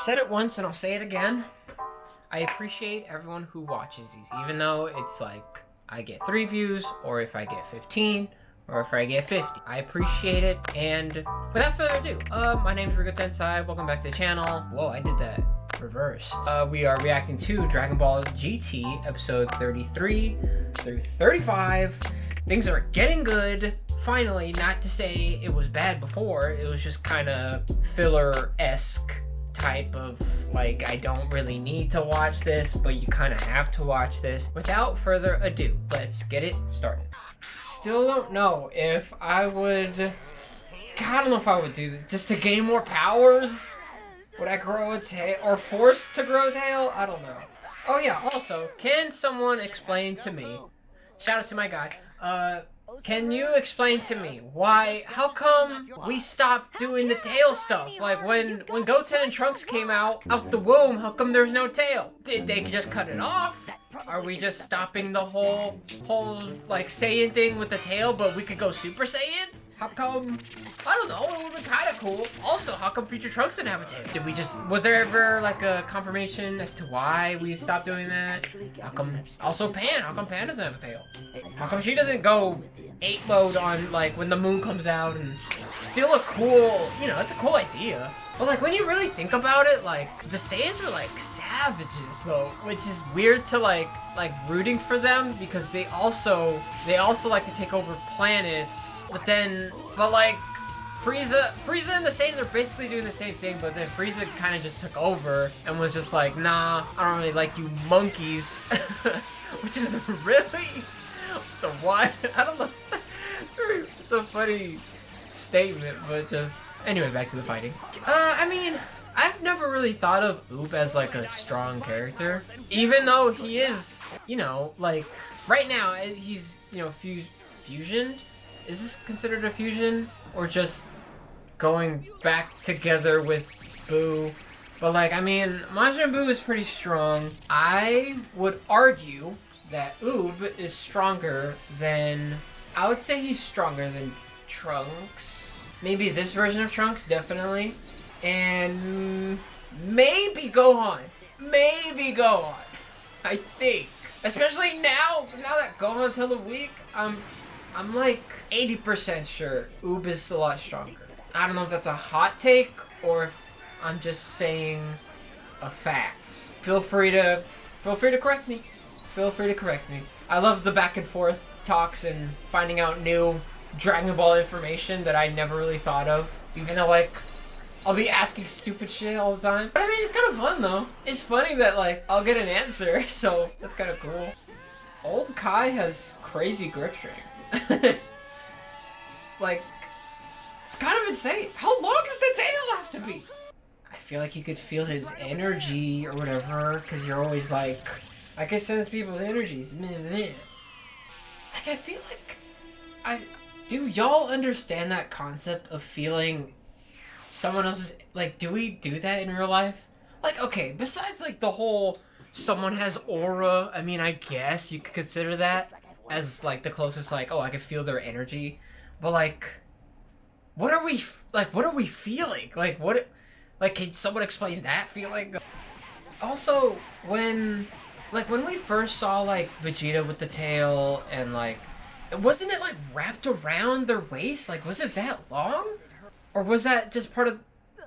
said it once and I'll say it again. I appreciate everyone who watches these, even though it's like I get 3 views, or if I get 15, or if I get 50. I appreciate it, and without further ado, my name is Rico Tensai. Welcome back to the channel. Whoa, I did that reversed. We are reacting to Dragon Ball GT episode 33 through 35. Things are getting good. Finally, not to say it was bad before, it was just kind of filler-esque type of, like, I don't really need to watch this, but you kind of have to watch this. Without further ado, let's get it started. Still don't know if I would, God, I don't know if I would do this, just to gain more powers? Would I grow a tail, or forced to grow a tail? I don't know. Oh yeah, also, can someone explain to me, shout out to my guy, can you explain to me how come we stopped doing the tail stuff? Like when Goten and Trunks came out the womb, how come there's no tail? Did they just cut it off? Are we just stopping the whole like Saiyan thing with the tail, but we could go Super Saiyan? How come? I don't know, it would've been kinda cool. Also, how come Future Trunks didn't have a tail? Was there ever like a confirmation as to why we stopped doing that? How come, also Pan, how come Pan doesn't have a tail? How come she doesn't go 8 mode on like when the moon comes out? And still a cool, you know, it's a cool idea. But like when you really think about it, like the Saiyans are like savages though, which is weird to like rooting for them, because they also like to take over planets. But like Frieza and the Saiyans are basically doing the same thing, but then Frieza kind of just took over and was just like, nah, I don't really like you monkeys. Which is really, so what? I don't know. It's a funny statement, but just, anyway, back to the fighting. I mean, I've never really thought of Oob as like a strong character, even though he is, you know, like right now he's, you know, fusioned. Is this considered a fusion, or just going back together with Buu? But like, I mean, Majin Buu is pretty strong. I would argue that Oob is stronger than, I would say he's stronger than Trunks. Maybe this version of Trunks, definitely. And maybe Gohan. Maybe Gohan. I think. Especially now that Gohan's hella weak, I'm like 80% sure Oob is a lot stronger. I don't know if that's a hot take or if I'm just saying a fact. Feel free to correct me. Feel free to correct me. I love the back and forth talks and finding out new Dragon Ball information that I never really thought of. Even though like I'll be asking stupid shit all the time. But I mean, it's kind of fun though. It's funny that like I'll get an answer, so that's kind of cool. Old Kai has crazy grip strength. Like, it's kind of insane. How long does the tail have to be? I feel like you could feel his energy or whatever, because you're always like, I can sense people's energies. Like, I feel like, do y'all understand that concept of feeling someone else's, like, do we do that in real life? Like, okay, besides like the whole someone has aura, I mean, I guess you could consider that as like the closest, like, oh, I can feel their energy. But like, what are we feeling? Like, can someone explain that feeling? Also, when we first saw like Vegeta with the tail, and like, wasn't it like wrapped around their waist? Like, was it that long? Or was that just part of,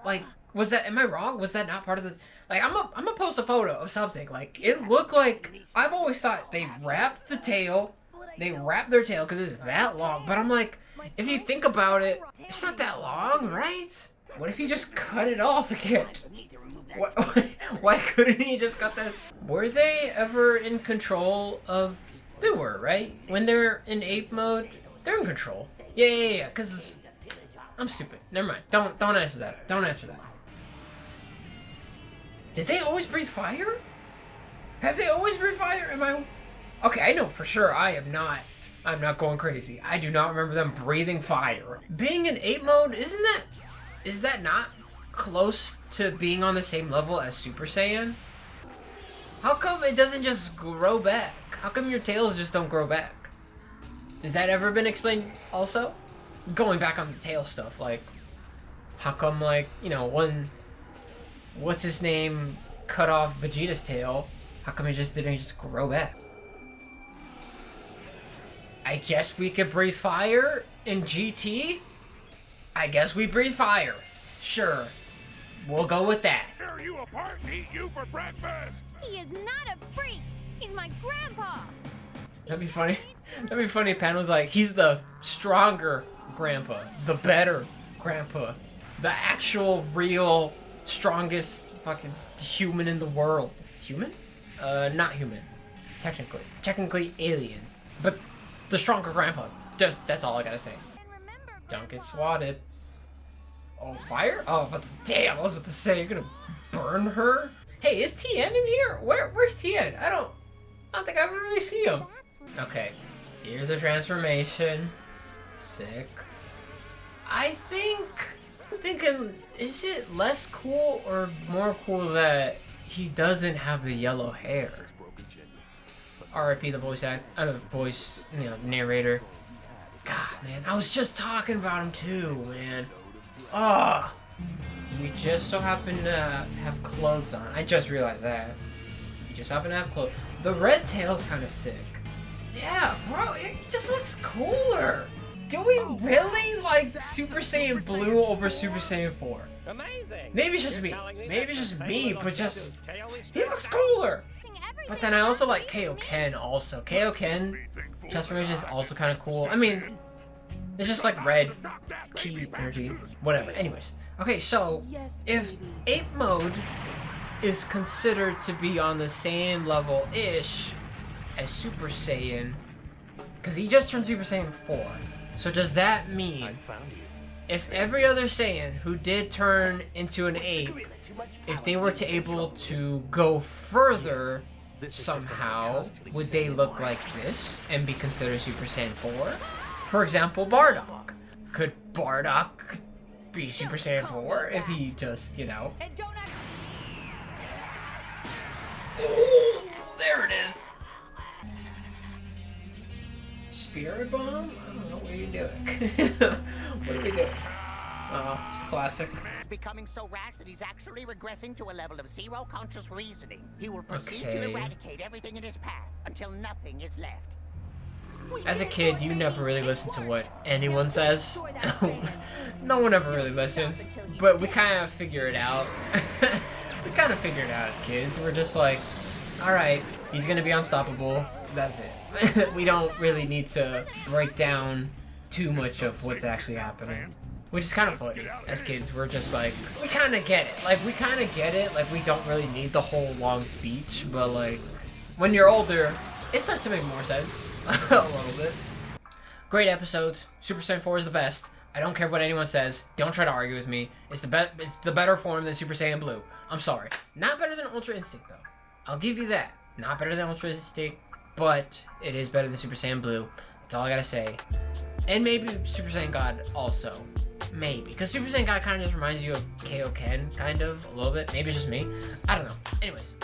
like, am I wrong? Was that not part of the, like, I'm gonna post a photo of something. Like, it looked like, I've always thought they wrapped the tail, they wrap their tail because it's that long. But I'm like, if you think about it, it's not that long, right? What if you just cut it off again? Why couldn't he just cut that? Were they ever in control of... They were, right? When they're in ape mode, they're in control. Yeah, because... I'm stupid. Never mind. Don't answer that. Don't answer that. Did they always breathe fire? Have they always breathed fire? Am I... Okay, I know for sure I'm not going crazy. I do not remember them breathing fire. Being in ape mode, is that not close to being on the same level as Super Saiyan? How come it doesn't just grow back? How come your tails just don't grow back? Has that ever been explained also? Going back on the tail stuff, like, how come, like, you know, what's his name cut off Vegeta's tail, how come he didn't just grow back? I guess we could breathe fire in GT? I guess we breathe fire. Sure. We'll go with that. Tear you apart and eat you for breakfast! He is not a freak. He's my grandpa. That'd be funny. That'd be funny if Pan was like, he's the stronger grandpa, the better grandpa, the actual, real, strongest fucking human in the world. Human? Not human. Technically. Technically alien. But the stronger grandpa. That's all I gotta say. Don't get swatted. Oh, fire? Oh, but damn, I was about to say, you're gonna burn her? Hey, is TN in here? Where's TN? I don't think I ever really see him. Okay, here's the transformation. Sick. I'm thinking, is it less cool or more cool that he doesn't have the yellow hair? RIP the voice narrator. God, man, I was just talking about him too, man. Oh, we just so happen to have clothes on. I just realized that. We just happen to have clothes. The red tail's kind of sick. Yeah, bro, it just looks cooler. Do we really like Super Saiyan Blue over Super Saiyan 4? Amazing! Maybe it's just me. Maybe it's just me, but just... he looks cooler! But then I also like Kaioken also. Kaioken transformation is also kind of cool. I mean, it's just like red key energy. Whatever. Anyways. Okay, so if Ape Mode is considered to be on the same level-ish as Super Saiyan, because he just turned Super Saiyan 4. So does that mean if every other Saiyan who did turn into an ape, if they were to able to go further somehow, would they look like this and be considered Super Saiyan 4? For example, Bardock. Could Bardock be Super Saiyan 4 if he just, you know... Ooh, there it is! Spirit Bomb? I don't know, what are you doing? What are we doing? Oh, it's classic. He's becoming so rash that he's actually regressing to a level of zero conscious reasoning. He will proceed to eradicate everything in his path until nothing is left. As a kid, you never really listen to what anyone says. No one ever really listens. But we kind of figure it out. We kind of figure it out as kids. We're just like, alright, he's gonna be unstoppable. That's it. We don't really need to break down too much of what's actually happening. Which is kind of funny. As kids, we're just like, we kind of get it. Like, we kind of get it. Like, we don't really need the whole long speech. But, like, when you're older, it starts to make more sense. A little bit. Great episodes. Super Saiyan 4 is the best. I don't care what anyone says. Don't try to argue with me. It's the better form than Super Saiyan Blue. I'm sorry. Not better than Ultra Instinct, though. I'll give you that. Not better than Ultra Instinct, but it is better than Super Saiyan Blue. That's all I gotta say. And maybe Super Saiyan God also. Maybe. Because Super Saiyan God kind of just reminds you of Kaioken, kind of, a little bit. Maybe it's just me. I don't know. Anyways,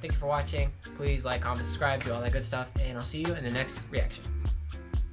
thank you for watching. Please like, comment, subscribe, do all that good stuff. And I'll see you in the next reaction.